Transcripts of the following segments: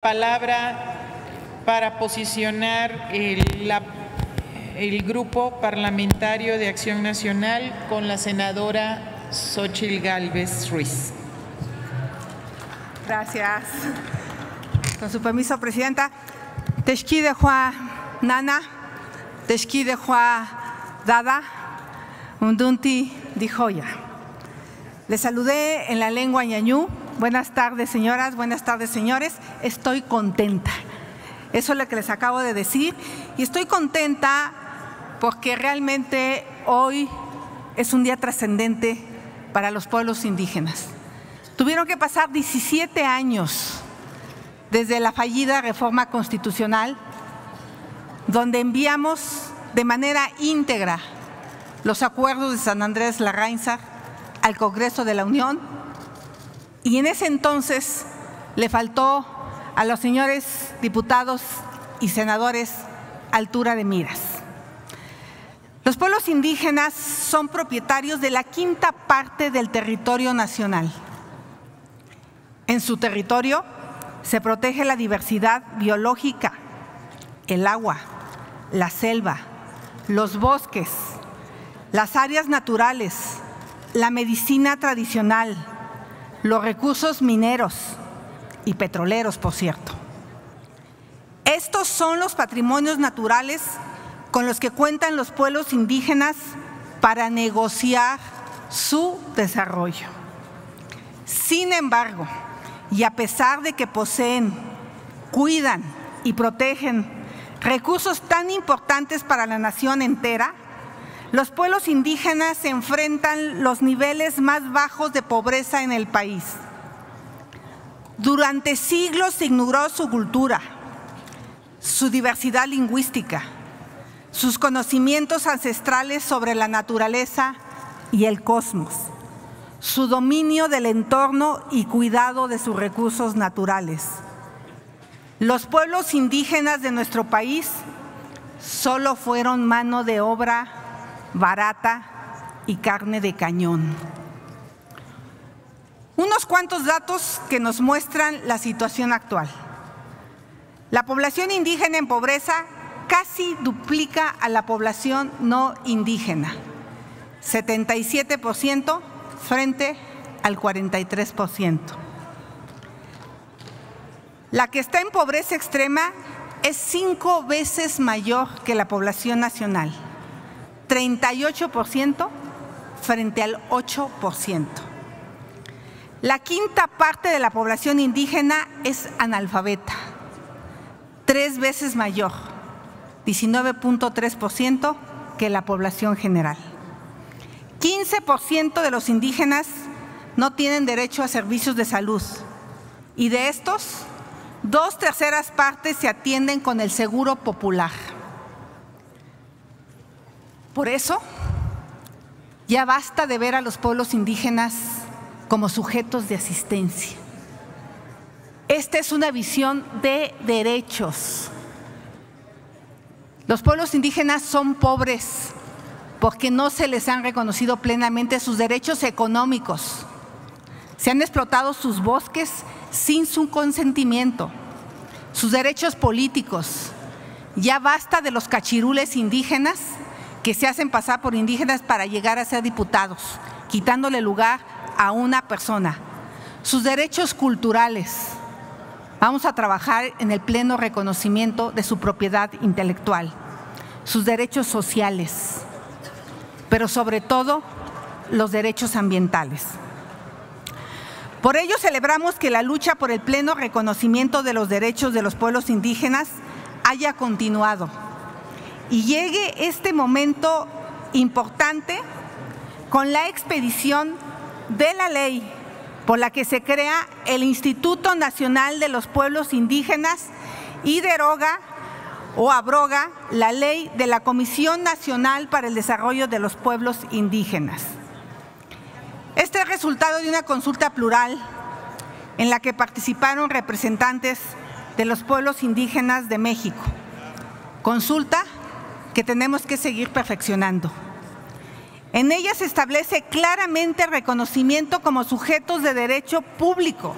Palabra para posicionar el Grupo Parlamentario de Acción Nacional con la senadora Xóchitl Gálvez Ruiz. Gracias. Con su permiso, Presidenta. Texquide Juá Nana, Texquide Juá Dada, Undunti Dijoya. Les saludé en la lengua ñañú. Buenas tardes, señoras, buenas tardes, señores. Estoy contenta. Eso es lo que les acabo de decir. Y estoy contenta porque realmente hoy es un día trascendente para los pueblos indígenas. Tuvieron que pasar 17 años desde la fallida reforma constitucional, donde enviamos de manera íntegra los acuerdos de San Andrés Larraínzar al Congreso de la Unión. Y en ese entonces le faltó a los señores diputados y senadores altura de miras. Los pueblos indígenas son propietarios de la quinta parte del territorio nacional. En su territorio se protege la diversidad biológica, el agua, la selva, los bosques, las áreas naturales, la medicina tradicional, los recursos mineros y petroleros, por cierto. Estos son los patrimonios naturales con los que cuentan los pueblos indígenas para negociar su desarrollo. Sin embargo, y a pesar de que poseen, cuidan y protegen recursos tan importantes para la nación entera, los pueblos indígenas enfrentan los niveles más bajos de pobreza en el país. Durante siglos se ignoró su cultura, su diversidad lingüística, sus conocimientos ancestrales sobre la naturaleza y el cosmos, su dominio del entorno y cuidado de sus recursos naturales. Los pueblos indígenas de nuestro país solo fueron mano de obra barata y carne de cañón. Unos cuantos datos que nos muestran la situación actual. La población indígena en pobreza casi duplica a la población no indígena, 77% frente al 43%. La que está en pobreza extrema es 5 veces mayor que la población nacional, 38% frente al 8%. La quinta parte de la población indígena es analfabeta, 3 veces mayor, 19.3% que la población general. 15% de los indígenas no tienen derecho a servicios de salud y de estos, 2/3 partes se atienden con el Seguro Popular. Por eso, ya basta de ver a los pueblos indígenas como sujetos de asistencia. Esta es una visión de derechos. Los pueblos indígenas son pobres porque no se les han reconocido plenamente sus derechos económicos. Se han explotado sus bosques sin su consentimiento, sus derechos políticos. Ya basta de los cachirules indígenas que se hacen pasar por indígenas para llegar a ser diputados, quitándole lugar a una persona. Sus derechos culturales. Vamos a trabajar en el pleno reconocimiento de su propiedad intelectual, sus derechos sociales, pero sobre todo los derechos ambientales. Por ello celebramos que la lucha por el pleno reconocimiento de los derechos de los pueblos indígenas haya continuado y llegue este momento importante con la expedición de la ley por la que se crea el Instituto Nacional de los Pueblos Indígenas y deroga o abroga la ley de la Comisión Nacional para el Desarrollo de los Pueblos Indígenas. Este es resultado de una consulta plural en la que participaron representantes de los pueblos indígenas de México. Consulta que tenemos que seguir perfeccionando. En ella se establece claramente el reconocimiento como sujetos de derecho público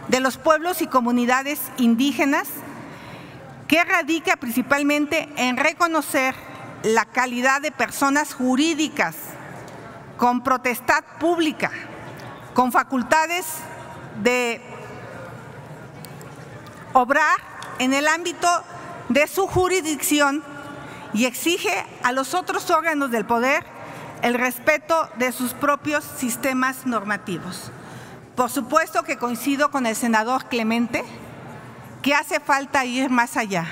de los pueblos y comunidades indígenas, que radica principalmente en reconocer la calidad de personas jurídicas con potestad pública, con facultades de obrar en el ámbito de su jurisdicción, y exige a los otros órganos del poder el respeto de sus propios sistemas normativos. Por supuesto que coincido con el senador Clemente que hace falta ir más allá.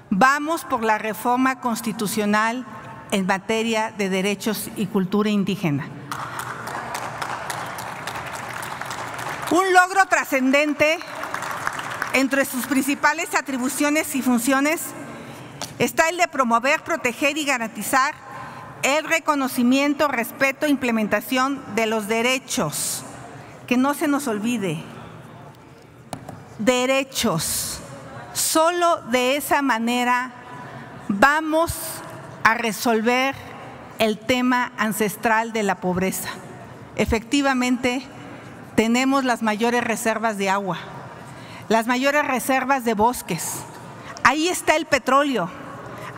Vamos por la reforma constitucional en materia de derechos y cultura indígena. Un logro trascendente entre sus principales atribuciones y funciones está el de promover, proteger y garantizar el reconocimiento, respeto e implementación de los derechos. Que no se nos olvide, derechos. Solo de esa manera vamos a resolver el tema ancestral de la pobreza. Efectivamente, tenemos las mayores reservas de agua, las mayores reservas de bosques. Ahí está el petróleo,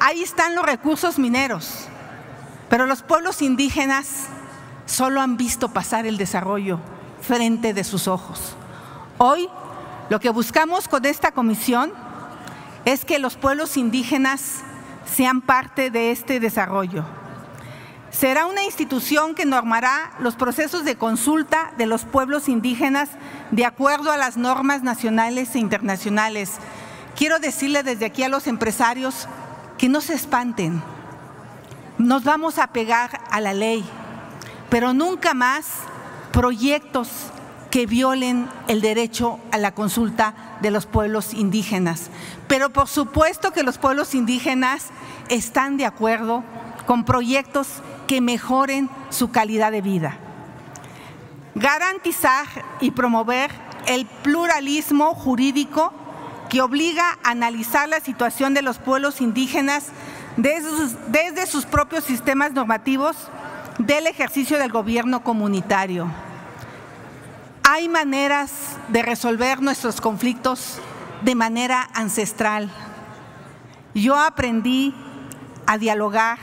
ahí están los recursos mineros, pero los pueblos indígenas solo han visto pasar el desarrollo frente de sus ojos. Hoy, lo que buscamos con esta comisión es que los pueblos indígenas sean parte de este desarrollo. Será una institución que normará los procesos de consulta de los pueblos indígenas de acuerdo a las normas nacionales e internacionales. Quiero decirle desde aquí a los empresarios que no se espanten. Nos vamos a pegar a la ley, pero nunca más proyectos que violen el derecho a la consulta de los pueblos indígenas. Pero por supuesto que los pueblos indígenas están de acuerdo con proyectos que mejoren su calidad de vida. Garantizar y promover el pluralismo jurídico que obliga a analizar la situación de los pueblos indígenas desde sus propios sistemas normativos del ejercicio del gobierno comunitario. Hay maneras de resolver nuestros conflictos de manera ancestral. Yo aprendí a dialogar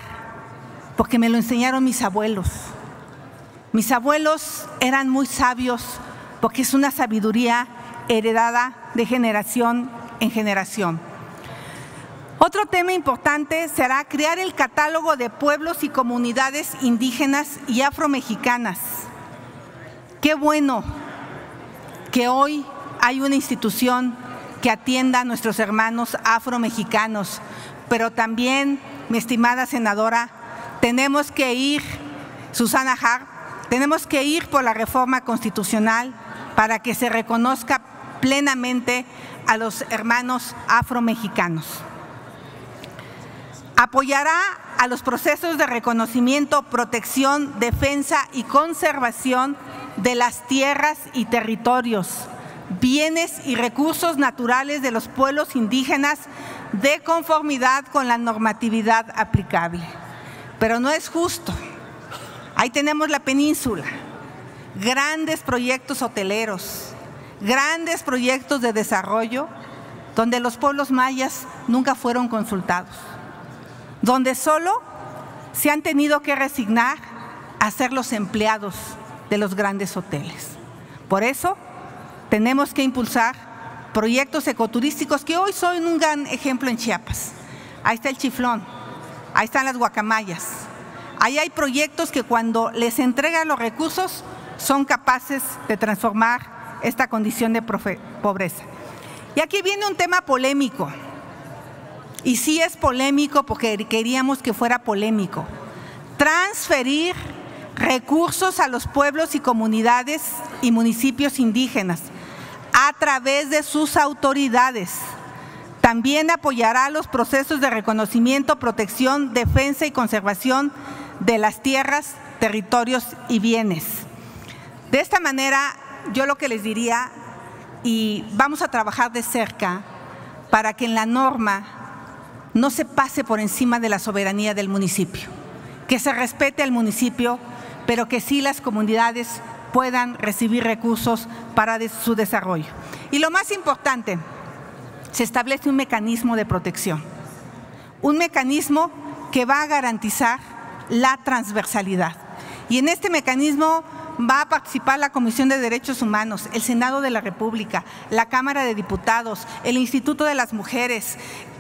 porque me lo enseñaron mis abuelos. Mis abuelos eran muy sabios porque es una sabiduría heredada de generación en generación. Otro tema importante será crear el catálogo de pueblos y comunidades indígenas y afromexicanas. Qué bueno que hoy hay una institución que atienda a nuestros hermanos afromexicanos, pero también, mi estimada senadora, tenemos que ir, Susana Hart, tenemos que ir por la reforma constitucional para que se reconozca plenamente a los hermanos afromexicanos. Apoyará a los procesos de reconocimiento, protección, defensa y conservación de las tierras y territorios, bienes y recursos naturales de los pueblos indígenas de conformidad con la normatividad aplicable. Pero no es justo. Ahí tenemos la península, grandes proyectos hoteleros, grandes proyectos de desarrollo, donde los pueblos mayas nunca fueron consultados, donde solo se han tenido que resignar a ser los empleados de los grandes hoteles. Por eso tenemos que impulsar proyectos ecoturísticos que hoy son un gran ejemplo en Chiapas. Ahí está el Chiflón, ahí están las guacamayas. Ahí hay proyectos que cuando les entregan los recursos son capaces de transformar esta condición de pobreza. Y aquí viene un tema polémico. Y sí es polémico porque queríamos que fuera polémico. Transferir recursos a los pueblos y comunidades y municipios indígenas a través de sus autoridades. También apoyará los procesos de reconocimiento, protección, defensa y conservación de las tierras, territorios y bienes. De esta manera, yo lo que les diría, y vamos a trabajar de cerca para que en la norma no se pase por encima de la soberanía del municipio, que se respete al municipio, pero que sí las comunidades puedan recibir recursos para su desarrollo. Y lo más importante, se establece un mecanismo de protección, un mecanismo que va a garantizar la transversalidad. Y en este mecanismo va a participar la Comisión de Derechos Humanos, el Senado de la República, la Cámara de Diputados, el Instituto de las Mujeres,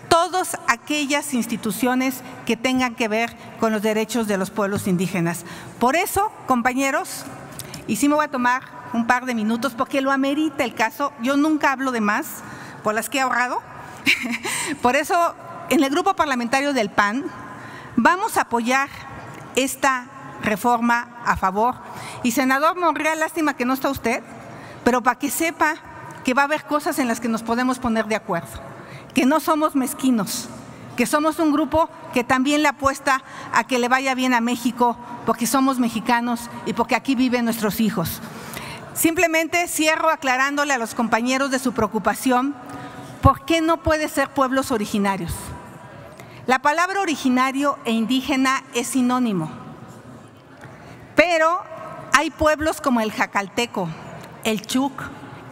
todas aquellas instituciones que tengan que ver con los derechos de los pueblos indígenas. Por eso, compañeros, y sí me voy a tomar un par de minutos porque lo amerita el caso, yo nunca hablo de más, por las que he ahorrado. Por eso, en el grupo parlamentario del PAN, vamos a apoyar esta reforma a favor. Y senador Monreal, lástima que no está usted, pero para que sepa que va a haber cosas en las que nos podemos poner de acuerdo, que no somos mezquinos, que somos un grupo que también le apuesta a que le vaya bien a México, porque somos mexicanos y porque aquí viven nuestros hijos. Simplemente cierro aclarándole a los compañeros de su preocupación, ¿por qué no puede ser pueblos originarios? La palabra originario e indígena es sinónimo, pero hay pueblos como el Jacalteco, el Chuc,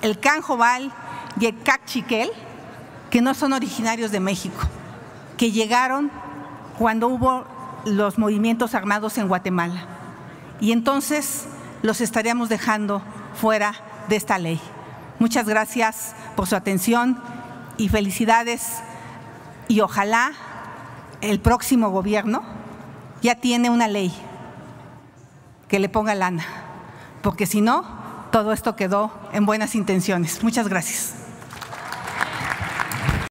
el Canjobal y el Cachiquel que no son originarios de México, que llegaron cuando hubo los movimientos armados en Guatemala. Y entonces los estaríamos dejando fuera de esta ley. Muchas gracias por su atención y felicidades. Y ojalá el próximo gobierno ya tiene una ley que le ponga lana, porque si no, todo esto quedó en buenas intenciones. Muchas gracias.